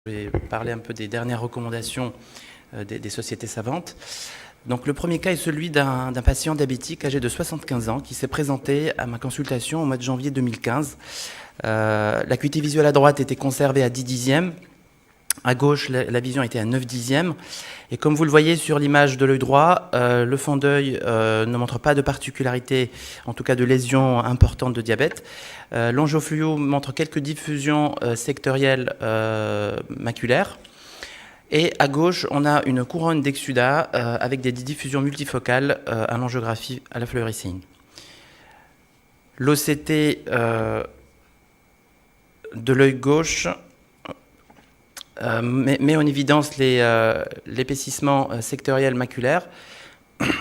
Je vais parler un peu des dernières recommandations des sociétés savantes. Donc, le premier cas est celui d'un patient diabétique âgé de 75 ans qui s'est présenté à ma consultation au mois de janvier 2015. L'acuité visuelle à droite était conservée à 10 dixièmes. À gauche, la vision était à 9 dixièmes. Et comme vous le voyez sur l'image de l'œil droit, le fond d'œil ne montre pas de particularité, en tout cas de lésions importantes de diabète. L'angiofluo montre quelques diffusions sectorielles maculaires. Et à gauche, on a une couronne d'exsudat avec des diffusions multifocales à l'angiographie à la fluorescine. L'OCT de l'œil gauche met en évidence l'épaississement sectoriel maculaire,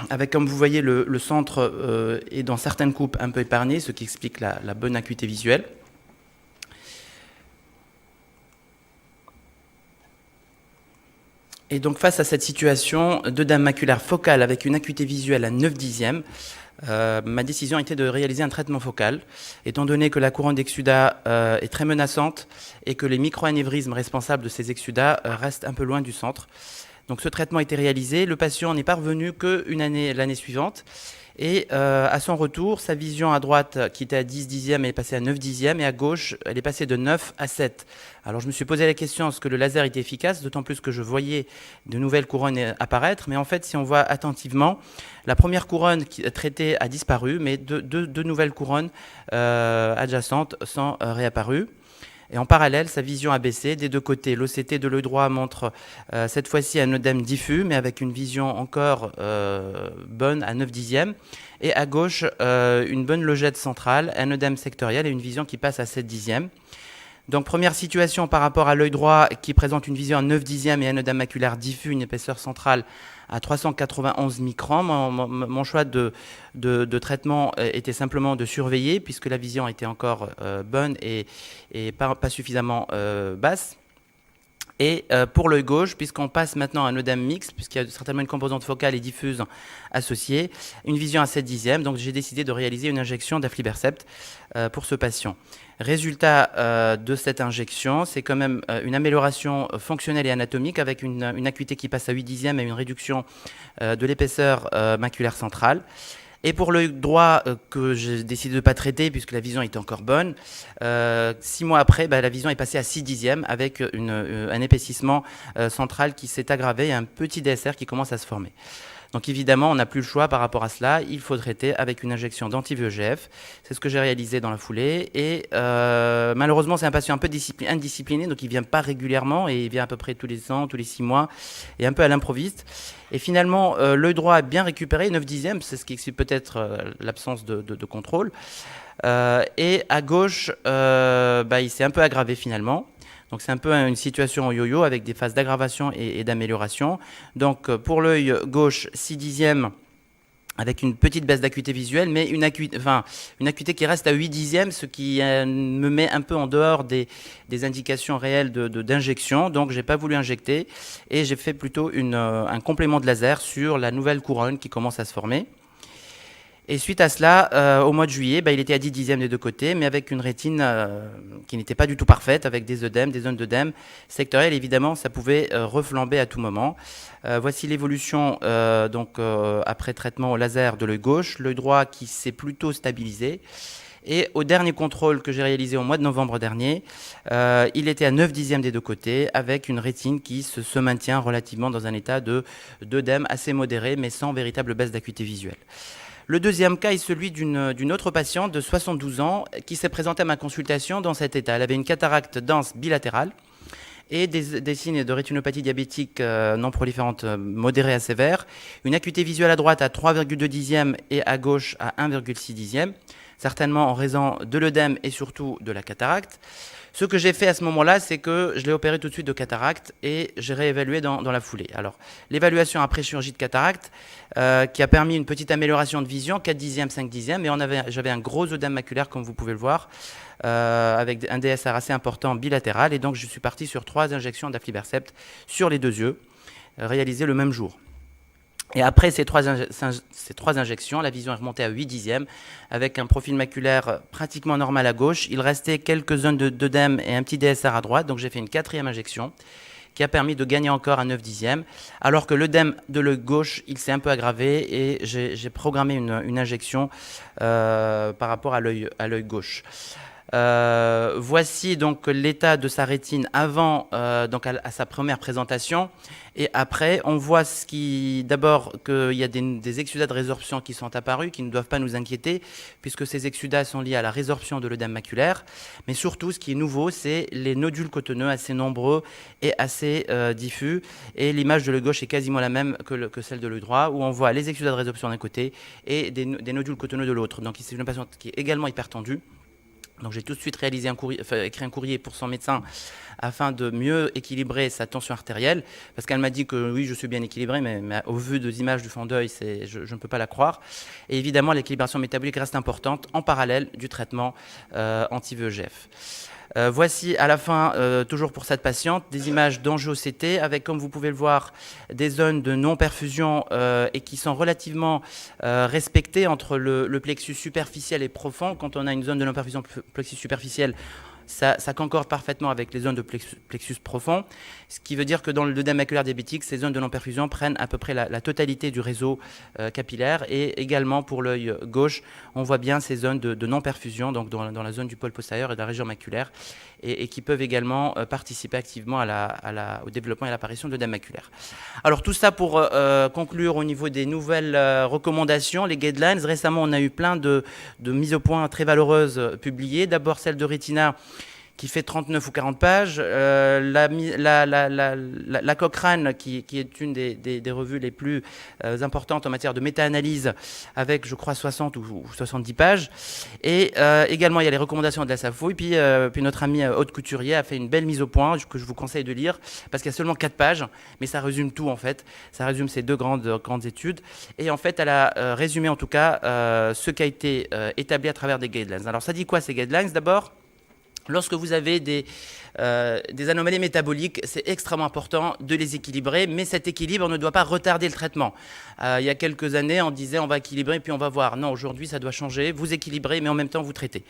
avec, comme vous voyez, le centre est dans certaines coupes un peu épargné, ce qui explique la bonne acuité visuelle. Et donc, face à cette situation d'œdème maculaire focal avec une acuité visuelle à 9 dixièmes, ma décision était de réaliser un traitement focal, étant donné que la couronne d'exsudat est très menaçante et que les microanévrismes responsables de ces exsudats restent un peu loin du centre. Donc ce traitement a été réalisé, le patient n'est pas revenu qu'une année l'année suivante, et à son retour, sa vision à droite, qui était à 10 dixièmes, est passée à 9 dixièmes, et à gauche, elle est passée de 9 à 7. Alors je me suis posé la question, est-ce que le laser était efficace, d'autant plus que je voyais de nouvelles couronnes apparaître, mais en fait, si on voit attentivement, la première couronne traitée a disparu, mais deux nouvelles couronnes adjacentes sont réapparues. Et en parallèle, sa vision a baissé des deux côtés. L'OCT de l'œil droit montre cette fois-ci un œdème diffus, mais avec une vision encore bonne à 9 dixièmes. Et à gauche, une bonne logette centrale, un œdème sectoriel et une vision qui passe à 7 dixièmes. Donc première situation par rapport à l'œil droit qui présente une vision à 9 dixièmes et un œdème maculaire diffus, une épaisseur centrale à 391 microns. Mon choix de traitement était simplement de surveiller puisque la vision était encore bonne et pas suffisamment basse. Et pour l'œil gauche, puisqu'on passe maintenant à un œdème mixte, puisqu'il y a certainement une composante focale et diffuse associée, une vision à 7 dixièmes, donc j'ai décidé de réaliser une injection d'aflibercept pour ce patient. Résultat de cette injection, c'est quand même une amélioration fonctionnelle et anatomique avec une acuité qui passe à 8 dixièmes et une réduction de l'épaisseur maculaire centrale. Et pour l'œil droit que j'ai décidé de ne pas traiter puisque la vision était encore bonne, 6 mois après, la vision est passée à 6 dixièmes avec un épaississement central qui s'est aggravé et un petit DSR qui commence à se former. Donc évidemment, on n'a plus le choix par rapport à cela. Il faut traiter avec une injection d'anti-VEGF. C'est ce que j'ai réalisé dans la foulée. Et malheureusement, c'est un patient un peu indiscipliné, donc il ne vient pas régulièrement et il vient à peu près tous les ans, tous les 6 mois, et un peu à l'improviste. Et finalement, l'œil droit a bien récupéré, 9 dixièmes, c'est ce qui explique peut-être l'absence de contrôle. Et à gauche, il s'est un peu aggravé finalement. Donc c'est un peu une situation yo-yo avec des phases d'aggravation et d'amélioration. Donc pour l'œil gauche, 6 dixièmes avec une petite baisse d'acuité visuelle, mais une acuité qui reste à 8 dixièmes, ce qui me met un peu en dehors des indications réelles d'injection. Donc j'ai pas voulu injecter et j'ai fait plutôt un complément de laser sur la nouvelle couronne qui commence à se former. Et suite à cela, au mois de juillet, il était à 10 dixièmes des deux côtés, mais avec une rétine qui n'était pas du tout parfaite, avec des œdèmes, des zones d'œdème sectorielles. Évidemment, ça pouvait reflamber à tout moment. Voici l'évolution après traitement au laser de l'œil gauche, l'œil droit qui s'est plutôt stabilisé. Et au dernier contrôle que j'ai réalisé au mois de novembre dernier, il était à 9 dixièmes des deux côtés, avec une rétine qui se maintient relativement dans un état d'œdème assez modéré, mais sans véritable baisse d'acuité visuelle. Le deuxième cas est celui d'une autre patiente de 72 ans qui s'est présentée à ma consultation dans cet état. Elle avait une cataracte dense bilatérale et des signes de rétinopathie diabétique non proliférante modérée à sévère, une acuité visuelle à droite à 3,2 dixièmes et à gauche à 1,6 dixièmes, certainement en raison de l'œdème et surtout de la cataracte. Ce que j'ai fait à ce moment-là, c'est que je l'ai opéré tout de suite de cataracte et j'ai réévalué dans la foulée. Alors, l'évaluation après chirurgie de cataracte qui a permis une petite amélioration de vision, 4 dixièmes, 5 dixièmes, et j'avais un gros œdème maculaire, comme vous pouvez le voir, avec un DSR assez important bilatéral, et donc je suis parti sur 3 injections d'aflibercept sur les 2 yeux, réalisées le même jour. Et après ces trois injections, la vision est remontée à 8 dixièmes, avec un profil maculaire pratiquement normal à gauche. Il restait quelques zones d'œdème et un petit DSR à droite, donc j'ai fait une 4e injection qui a permis de gagner encore un 9 dixièmes, alors que l'œdème de l'œil gauche, il s'est un peu aggravé et j'ai programmé une injection par rapport à l'œil gauche. Voici donc l'état de sa rétine avant, donc à sa première présentation, et après on voit d'abord qu'il y a des exsudats de résorption qui sont apparus, qui ne doivent pas nous inquiéter, puisque ces exsudats sont liés à la résorption de l'œdème maculaire, mais surtout ce qui est nouveau, c'est les nodules cotonneux assez nombreux et assez diffus, et l'image de l'œil gauche est quasiment la même que celle de l'œil droit, où on voit les exsudats de résorption d'un côté et des nodules cotonneux de l'autre. Donc c'est une patiente qui est également hypertendue. Donc j'ai tout de suite écrit un courrier pour son médecin afin de mieux équilibrer sa tension artérielle, parce qu'elle m'a dit que oui, je suis bien équilibré, mais au vu des images du fond d'œil, je ne peux pas la croire. Et évidemment, l'équilibration métabolique reste importante en parallèle du traitement anti-VEGF. Voici à la fin, toujours pour cette patiente, des images d'angio-CT avec, comme vous pouvez le voir, des zones de non-perfusion et qui sont relativement respectées entre le plexus superficiel et profond. Quand on a une zone de non-perfusion plexus superficiel, ça concorde parfaitement avec les zones de plexus profond, ce qui veut dire que dans l'œdème maculaire diabétique, ces zones de non-perfusion prennent à peu près la totalité du réseau capillaire, et également pour l'œil gauche, on voit bien ces zones de non-perfusion, donc dans la zone du pôle postérieur et de la région maculaire, et qui peuvent également participer activement au développement et à l'apparition de l'œdème maculaire. Alors tout ça pour conclure au niveau des nouvelles recommandations, les guidelines. Récemment, on a eu plein de mises au point très valeureuses publiées. D'abord celle de Retina, qui fait 39 ou 40 pages, la Cochrane, qui est une des revues les plus importantes en matière de méta-analyse, avec, je crois, 60 ou 70 pages. Et également, il y a les recommandations de la SAFO. Et puis notre ami Aude Couturier a fait une belle mise au point que je vous conseille de lire, parce qu'il y a seulement 4 pages, mais ça résume tout, en fait. Ça résume ces deux grandes études. Et en fait, elle a résumé, en tout cas, ce qui a été établi à travers des guidelines. Alors, ça dit quoi, ces guidelines? D'abord, lorsque vous avez des anomalies métaboliques, c'est extrêmement important de les équilibrer, mais cet équilibre ne doit pas retarder le traitement. Il y a quelques années, on disait on va équilibrer puis on va voir. Non, aujourd'hui, ça doit changer. Vous équilibrez, mais en même temps, vous traitez.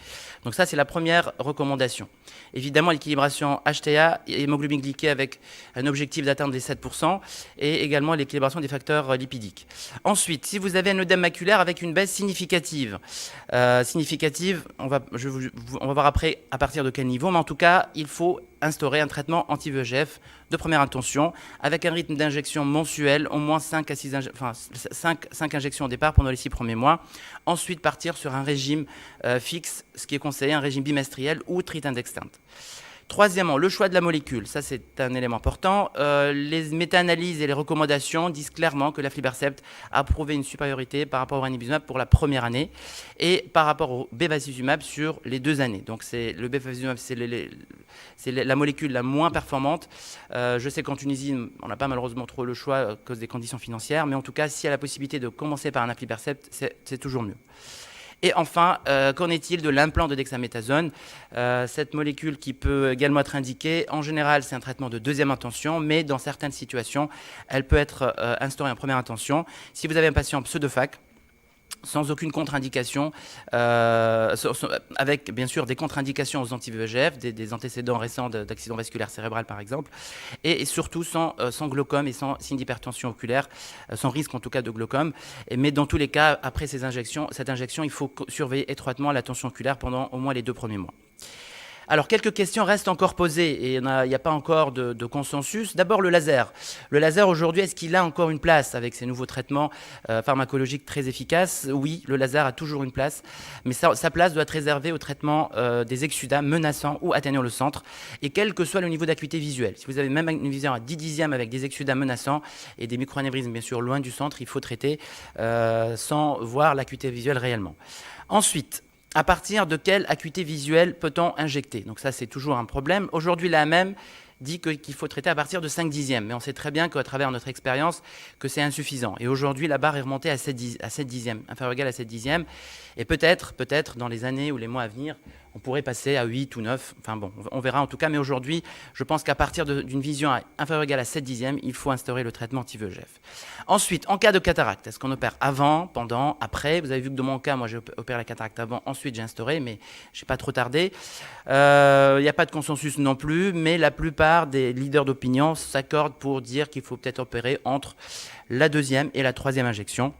Donc ça, c'est la première recommandation. Évidemment, l'équilibration HTA, hémoglobine glyquée avec un objectif d'atteindre les 7%, et également l'équilibration des facteurs lipidiques. Ensuite, si vous avez un œdème maculaire avec une baisse significative, on va voir après à partir de quel niveau, mais en tout cas, il faut instaurer un traitement anti-VEGF de première intention avec un rythme d'injection mensuel, au moins 5 injections au départ pendant les 6 premiers mois. Ensuite, partir sur un régime fixe, ce qui est conseillé, un régime bimestriel ou treat and extend. Troisièmement, le choix de la molécule. Ça, c'est un élément important. Les méta-analyses et les recommandations disent clairement que l'aflibercept a prouvé une supériorité par rapport au ranibizumab pour la première année et par rapport au bevacizumab sur les 2 années. Donc, le bevacizumab, c'est la molécule la moins performante. Je sais qu'en Tunisie, on n'a pas malheureusement trop le choix à cause des conditions financières, mais en tout cas, s'il y a la possibilité de commencer par un aflibercept, c'est toujours mieux. Et enfin, qu'en est-il de l'implant de dexaméthasone? Cette molécule qui peut également être indiquée, en général, c'est un traitement de deuxième intention, mais dans certaines situations, elle peut être instaurée en première intention. Si vous avez un patient pseudofac, sans aucune contre-indication, avec bien sûr des contre-indications aux anti-VEGF, des antécédents récents d'accident vasculaire cérébral par exemple, et surtout sans glaucome et sans signe d'hypertension oculaire, sans risque en tout cas de glaucome. Mais dans tous les cas, après cette injection, il faut surveiller étroitement la tension oculaire pendant au moins les 2 premiers mois. Alors, quelques questions restent encore posées et il n'y a pas encore de consensus. D'abord, le laser. Le laser, aujourd'hui, est-ce qu'il a encore une place avec ces nouveaux traitements pharmacologiques très efficaces? Oui, le laser a toujours une place, mais sa place doit être réservée au traitement des exsudats menaçants ou atteignant le centre, et quel que soit le niveau d'acuité visuelle. Si vous avez même une vision à 10 dixièmes avec des exsudats menaçants et des microanévrismes, bien sûr, loin du centre, il faut traiter sans voir l'acuité visuelle réellement. Ensuite, à partir de quelle acuité visuelle peut-on injecter? Donc ça, c'est toujours un problème. Aujourd'hui, l'AMM dit qu'il faut traiter à partir de 5 dixièmes. Mais on sait très bien qu'à travers notre expérience, que c'est insuffisant. Et aujourd'hui, la barre est remontée à 7 dixièmes, inférieur ou égal à 7 dixièmes. Et peut-être, dans les années ou les mois à venir, on pourrait passer à 8 ou 9. Enfin bon, on verra en tout cas. Mais aujourd'hui, je pense qu'à partir d'une vision inférieure ou égale à 7 dixièmes, il faut instaurer le traitement anti-VEGF. Ensuite, en cas de cataracte, est-ce qu'on opère avant, pendant, après? Vous avez vu que dans mon cas, moi j'ai opéré la cataracte avant, ensuite j'ai instauré, mais je n'ai pas trop tardé. Il n'y a pas de consensus non plus, mais la plupart des leaders d'opinion s'accordent pour dire qu'il faut peut-être opérer entre la deuxième et la troisième injection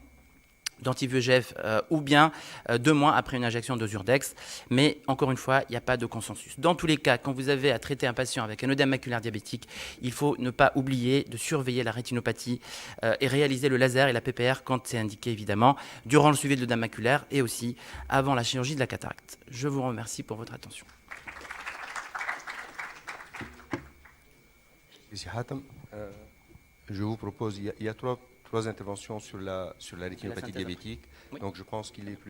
d'anti-VEGF ou bien 2 mois après une injection de Zurdex. Mais encore une fois, il n'y a pas de consensus. Dans tous les cas, quand vous avez à traiter un patient avec un œdème maculaire diabétique, il faut ne pas oublier de surveiller la rétinopathie et réaliser le laser et la PPR quand c'est indiqué évidemment, durant le suivi de l'œdème maculaire et aussi avant la chirurgie de la cataracte. Je vous remercie pour votre attention. Monsieur Hatem, je vous propose, il y a trois interventions sur la rétinopathie diabétique, oui. Donc je pense qu'il est plus